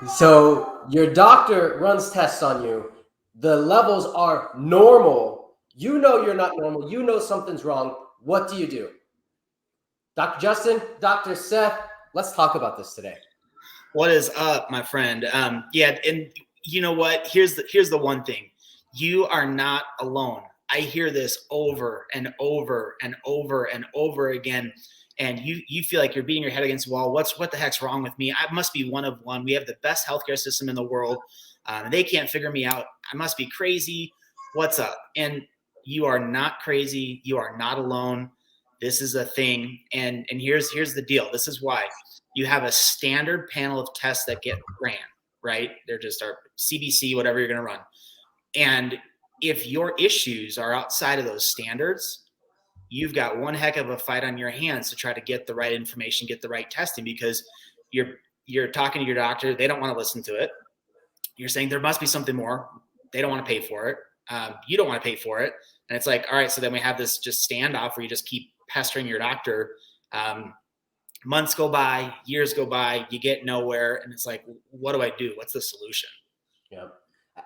So your doctor runs tests on you. The levels are normal. You know you're not normal. You know something's wrong. What do you do? Dr. Justin, Dr. Seth, let's talk about this today. What is up, my friend? Yeah, and you know what? Here's the one thing. You are not alone. I hear this over and over and over and over again. And you feel like you're beating your head against the wall. What the heck's wrong with me? I must be one of one. We have the best healthcare system in the world. They can't figure me out. I must be crazy. What's up? And you are not crazy. You are not alone. This is a thing. And here's the deal. This is why. You have a standard panel of tests that get ran, right? They're just our CBC, whatever you're going to run. And if your issues are outside of those standards, you've got one heck of a fight on your hands to try to get the right information, get the right testing, because you're talking to your doctor. They don't want to listen to it. You're saying there must be something more. They don't want to pay for it. You don't want to pay for it. And it's like, all right, so then we have this just standoff where you just keep pestering your doctor. Months go by, years go by, you get nowhere. And it's like, what do I do? What's the solution? Yeah.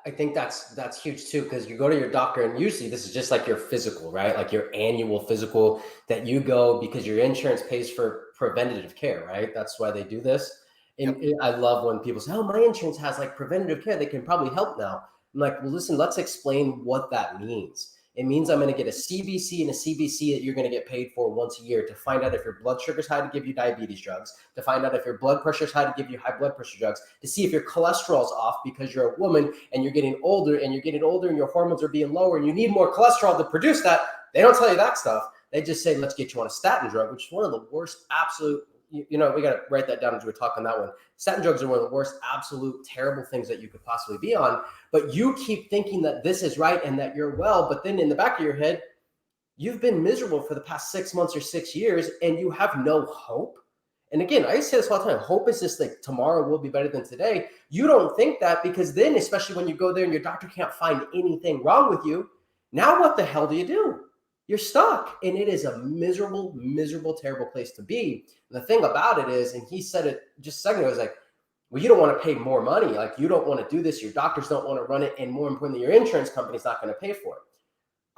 I think that's huge too, because you go to your doctor and usually this is just like your physical, right? Like your annual physical that you go because your insurance pays for preventative care, right? That's why they do this. And I love when people say, oh, my insurance has like preventative care. They can probably help now. I'm like, well, listen, let's explain what that means. It means I'm going to get a CBC and a CBC that you're going to get paid for once a year to find out if your blood sugar's high to give you diabetes drugs, to find out if your blood pressure's high to give you high blood pressure drugs, to see if your cholesterol's off because you're a woman and you're getting older and your hormones are being lower and you need more cholesterol to produce that. They don't tell you that stuff. They just say, let's get you on a statin drug, which is one of the worst absolute, we got to write that down as we talk on that one. Statin drugs are one of the worst, absolute, terrible things that you could possibly be on. But you keep thinking that this is right and that you're well. But then in the back of your head, you've been miserable for the past 6 months or 6 years and you have no hope. And again, I say this all the time. Hope is just like tomorrow will be better than today. You don't think that because then, especially when you go there and your doctor can't find anything wrong with you, now what the hell do you do? You're stuck. And it is a miserable, miserable, terrible place to be. And the thing about it is, and he said it just a second ago, was like, well, you don't want to pay more money. Like you don't want to do this. Your doctors don't want to run it. And more importantly, your insurance company's not going to pay for it.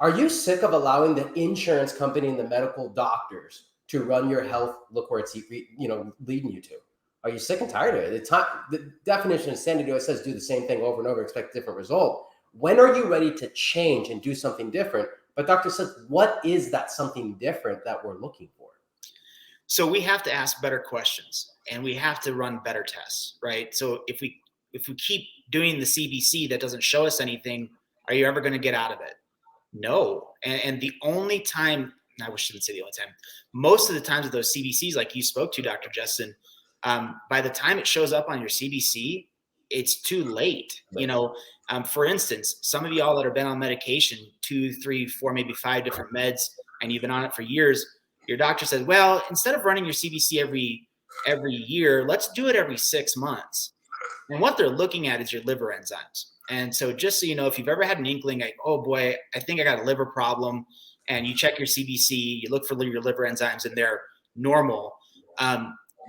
Are you sick of allowing the insurance company and the medical doctors to run your health? Look where it's leading you to. Are you sick and tired of it? The definition of insanity always says do the same thing over and over, expect a different result. When are you ready to change and do something different? But Dr. Seth, what is that something different that we're looking for? So we have to ask better questions and we have to run better tests, right? So if we keep doing the CBC that doesn't show us anything, are you ever going to get out of it? No. And the only time, I wish I would say the only time, most of the times with those CBCs, like you spoke to, Dr. Justin, by the time it shows up on your CBC, it's too late. For instance, some of y'all that have been on medication, 2, 3, 4, maybe 5 different meds, and you've been on it for years, your doctor says, well, instead of running your CBC every year, let's do it every 6 months. And what they're looking at is your liver enzymes. And so just so you know, if you've ever had an inkling, like, oh boy, I think I got a liver problem, and you check your CBC, you look for your liver enzymes and they're normal,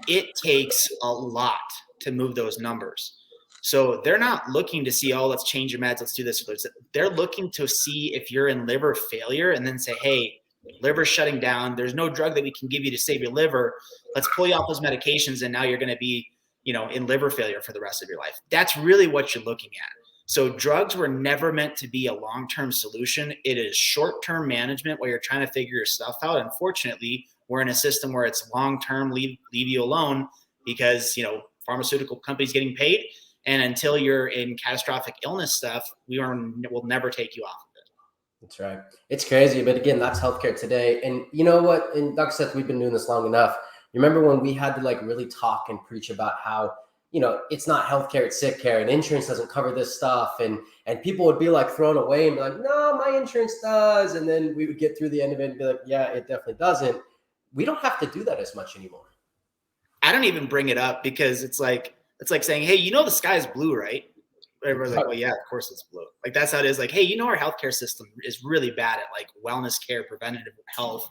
it takes a lot to move those numbers. So they're not looking to see, oh, let's change your meds, let's do this. They're looking to see if you're in liver failure and then say, hey, liver's shutting down. There's no drug that we can give you to save your liver. Let's pull you off those medications, and now you're going to be, in liver failure for the rest of your life. That's really what you're looking at. So drugs were never meant to be a long-term solution. It is short-term management where you're trying to figure your stuff out. Unfortunately, we're in a system where it's long-term, leave you alone because, pharmaceutical companies getting paid. And until you're in catastrophic illness stuff, we'll never take you off of it. That's right. It's crazy. But again, that's healthcare today. And you know what? And Dr. Seth, we've been doing this long enough. You remember when we had to really talk and preach about how, it's not healthcare, it's sick care, and insurance doesn't cover this stuff. And people would be thrown away and be like, no, my insurance does. And then we would get through the end of it and be like, yeah, it definitely doesn't. We don't have to do that as much anymore. I don't even bring it up because it's like saying, hey, the sky is blue, right? Everyone's like, well, yeah, of course it's blue. That's how it is. Hey, our healthcare system is really bad at wellness care, preventative health.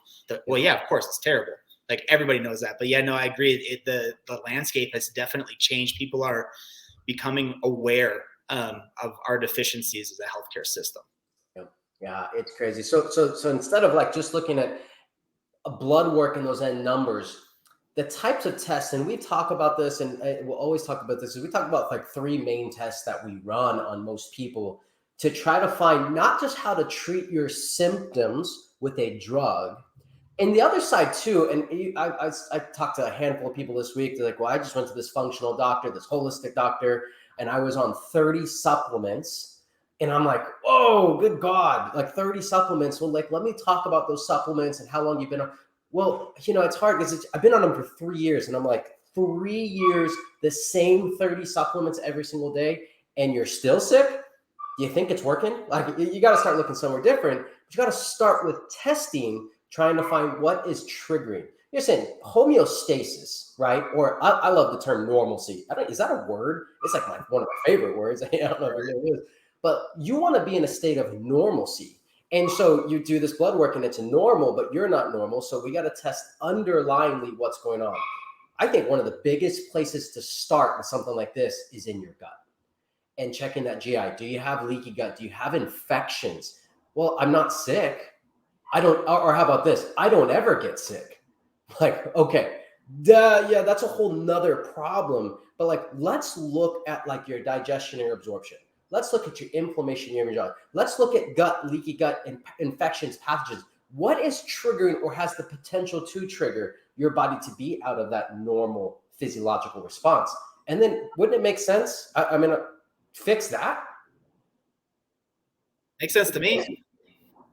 Well, yeah, of course it's terrible. Everybody knows that. But yeah, no, I agree. The landscape has definitely changed. People are becoming aware of our deficiencies as a healthcare system. Yeah, it's crazy. So instead of like just looking at a blood work and those end numbers, the types of tests, and we talk about this, and we'll always talk about this, is we talk about like three main tests that we run on most people to try to find not just how to treat your symptoms with a drug. And the other side too, and I talked to a handful of people this week. They're like, well, I just went to this functional doctor, this holistic doctor, and I was on 30 supplements. And I'm like, oh, good God, like 30 supplements. Well, like, let me talk about those supplements and how long you've been on. Well, it's hard because I've been on them for 3 years. And I'm like, 3 years, the same 30 supplements every single day, and you're still sick? Do you think it's working? Like, you got to start looking somewhere different. But you got to start with testing, trying to find what is triggering. You're saying homeostasis, right? Or I love the term normalcy. Is that a word? It's like one of my favorite words. I don't know if it really is. But you want to be in a state of normalcy. And so you do this blood work and it's normal, but you're not normal. So we got to test underlyingly what's going on. I think one of the biggest places to start with something like this is in your gut and checking that GI. Do you have leaky gut? Do you have infections? Well, I'm not sick. I don't, or how about this? I don't ever get sick. Like, okay, yeah, that's a whole nother problem. But like, let's look at like your digestion and your absorption. Let's look at your inflammation, your immunology. Let's look at gut, leaky gut, infections, pathogens. What is triggering or has the potential to trigger your body to be out of that normal physiological response? And then wouldn't it make sense? I mean, fix that? Makes sense to me.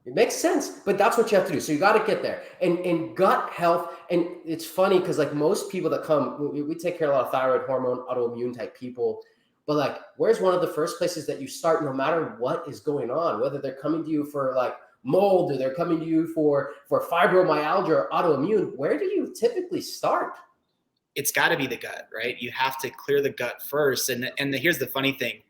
It makes sense, but that's what you have to do. So you got to get there. And gut health, and it's funny because like most people that come, we take care of a lot of thyroid hormone, autoimmune type people. But like, where's one of the first places that you start, no matter what is going on, whether they're coming to you for like mold or they're coming to you for fibromyalgia or autoimmune, where do you typically start? It's got to be the gut, right? You have to clear the gut first. And here's the funny thing.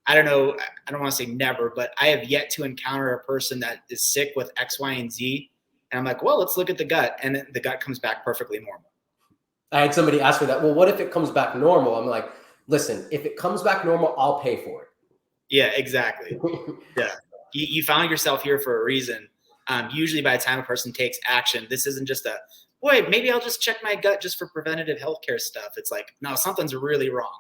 I don't know. I don't want to say never, but I have yet to encounter a person that is sick with X, Y, and Z. And I'm like, well, let's look at the gut. And then the gut comes back perfectly normal. I had somebody ask me that. Well, what if it comes back normal? I'm like, listen, if it comes back normal, I'll pay for it. Yeah, exactly. Yeah. You found yourself here for a reason. Usually by the time a person takes action, this isn't just a, boy, maybe I'll just check my gut just for preventative healthcare stuff. It's like, no, something's really wrong,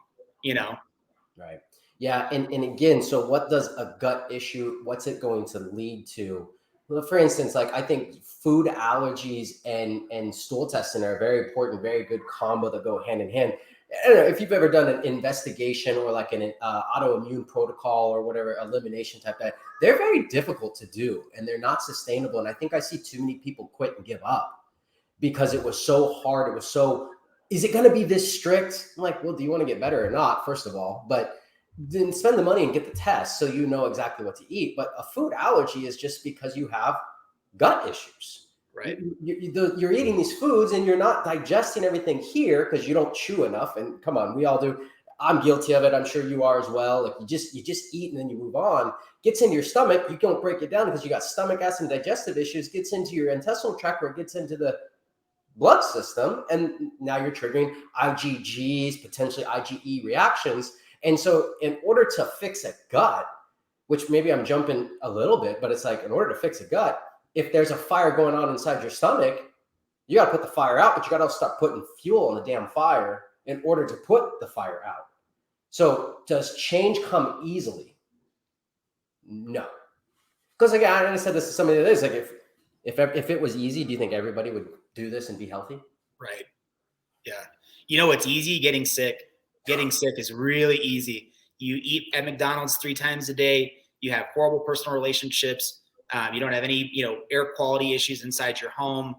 Right. Yeah. And again, so what does a gut issue, what's it going to lead to? Well, for instance, like I think food allergies and stool testing are a very important, very good combo that go hand in hand. I don't know if you've ever done an investigation or like an autoimmune protocol or whatever, elimination type that they're very difficult to do and they're not sustainable. And I think I see too many people quit and give up because it was so hard. It was so, is it going to be this strict? I'm like, well, do you want to get better or not? First of all, but then spend the money and get the test so you know exactly what to eat. But a food allergy is just because you have gut issues. Right. You're eating these foods and you're not digesting everything here because you don't chew enough. And come on, we all do. I'm guilty of it. I'm sure you are as well. Like you just eat and then you move on. Gets into your stomach. You don't break it down because you got stomach acid and digestive issues. Gets into your intestinal tract where it gets into the blood system. And now you're triggering IgGs, potentially IgE reactions. And so in order to fix a gut, which maybe I'm jumping a little bit, but it's like in order to fix a gut, if there's a fire going on inside your stomach, you got to put the fire out, but you got to start putting fuel on the damn fire in order to put the fire out. So does change come easily? No. Because again, I said this to somebody that is like, if it was easy, do you think everybody would do this and be healthy? Right. Yeah. You know what's easy? Getting sick. Getting sick is really easy. You eat at McDonald's 3 times a day. You have horrible personal relationships. You don't have any, air quality issues inside your home.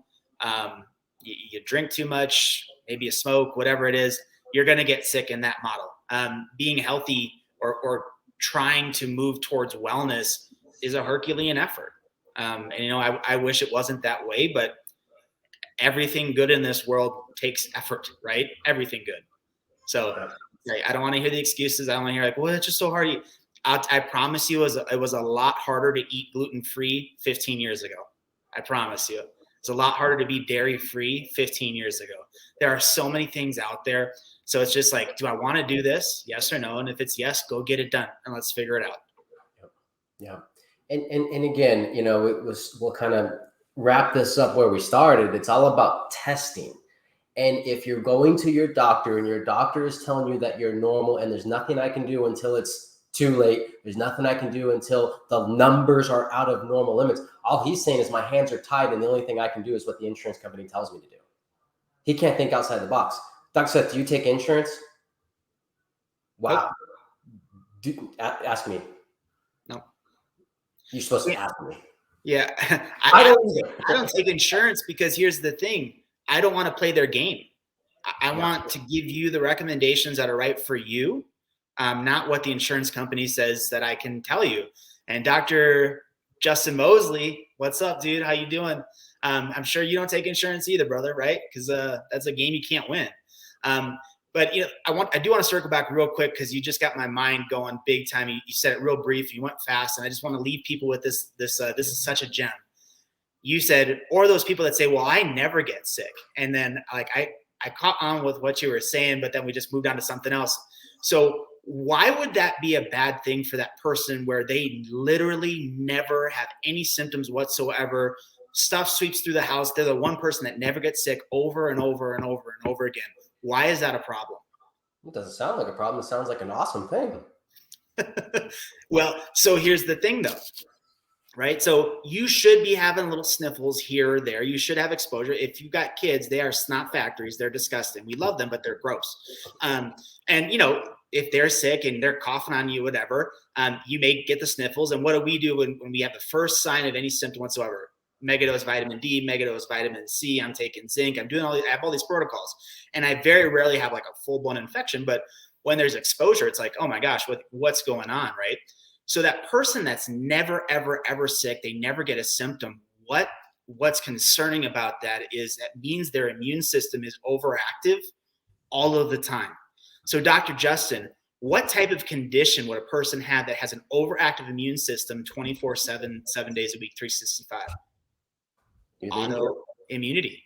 You drink too much, maybe you smoke, whatever it is. You're going to get sick in that model. Being healthy or trying to move towards wellness is a Herculean effort. I wish it wasn't that way, but everything good in this world takes effort, right? Everything good. So I don't want to hear the excuses. I don't want to hear like, well, it's just so hard. I promise you it was a lot harder to eat gluten-free 15 years ago. I promise you. It's a lot harder to be dairy-free 15 years ago. There are so many things out there. So it's just like, do I want to do this? Yes or no? And if it's yes, go get it done and let's figure it out. Yeah. And again, we'll kind of wrap this up where we started. It's all about testing. And if you're going to your doctor and your doctor is telling you that you're normal and there's nothing I can do until it's too late, there's nothing I can do until the numbers are out of normal limits. All he's saying is my hands are tied and the only thing I can do is what the insurance company tells me to do. He can't think outside the box. Dr. Seth, do you take insurance? Wow. Ask me. No. You're supposed to ask me. Yeah. I don't take insurance because here's the thing. I don't want to play their game. I want to give you the recommendations that are right for you, not what the insurance company says that I can tell you. And Dr. Justin Mosley, what's up, dude? How you doing? I'm sure you don't take insurance either, brother, right? Because that's a game you can't win. But I do want to circle back real quick because you just got my mind going big time. You said it real brief. You went fast, and I just want to leave people with this. This is such a gem. You said, or those people that say, well, I never get sick. And then like I caught on with what you were saying, but then we just moved on to something else. So why would that be a bad thing for that person where they literally never have any symptoms whatsoever? Stuff sweeps through the house. They're the one person that never gets sick over and over and over and over again. Why is that a problem? It doesn't sound like a problem. It sounds like an awesome thing. Well, so here's the thing though. Right. So you should be having little sniffles here or there. You should have exposure. If you've got kids, they are snot factories. They're disgusting. We love them, but they're gross. And if they're sick and they're coughing on you, whatever, you may get the sniffles. And what do we do when we have the first sign of any symptom whatsoever? Megadose vitamin D, megadose vitamin C. I'm taking zinc. I have all these protocols. And I very rarely have like a full-blown infection. But when there's exposure, it's like, oh my gosh, what's going on, right? So that person that's never, ever, ever sick, they never get a symptom. What's concerning about that is that means their immune system is overactive all of the time. So Dr. Justin, what type of condition would a person have that has an overactive immune system 24/7, 7 days a week, 365? Autoimmunity.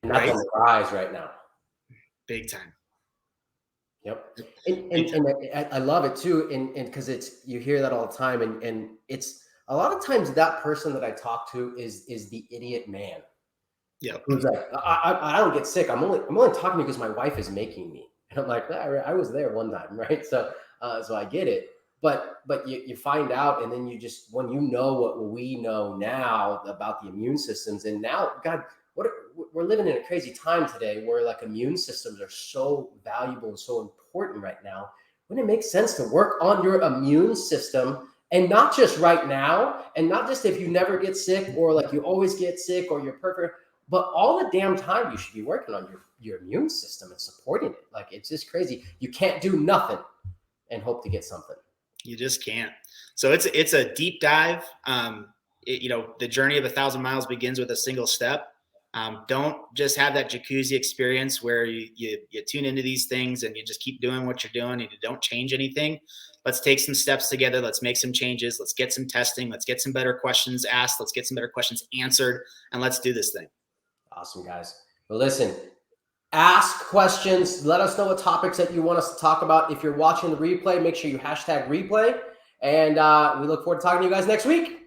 Right? On the rise right now. Big time. Yep. And I love it too. And because you hear that all the time. And it's a lot of times that person that I talk to is the idiot man. Yeah. Who's like, I don't get sick. I'm only talking because my wife is making me. And I'm like, I was there one time. Right. So I get it. But you find out, and then when you know what we know now about the immune systems, and now, God, we're living in a crazy time today where like immune systems are so valuable and so important right now. Wouldn't it make sense to work on your immune system, and not just right now, and not just if you never get sick or like you always get sick or you're perfect, but all the damn time you should be working on your immune system and supporting it. Like, it's just crazy. You can't do nothing and hope to get something. You just can't. So it's a deep dive. The journey of 1,000 miles begins with a single step. Don't just have that jacuzzi experience where you tune into these things and you just keep doing what you're doing and you don't change anything. Let's take some steps together. Let's make some changes. Let's get some testing. Let's get some better questions asked. Let's get some better questions answered. And let's do this thing. Awesome, guys. Well, listen, ask questions. Let us know what topics that you want us to talk about. If you're watching the replay, make sure you #replay. And we look forward to talking to you guys next week.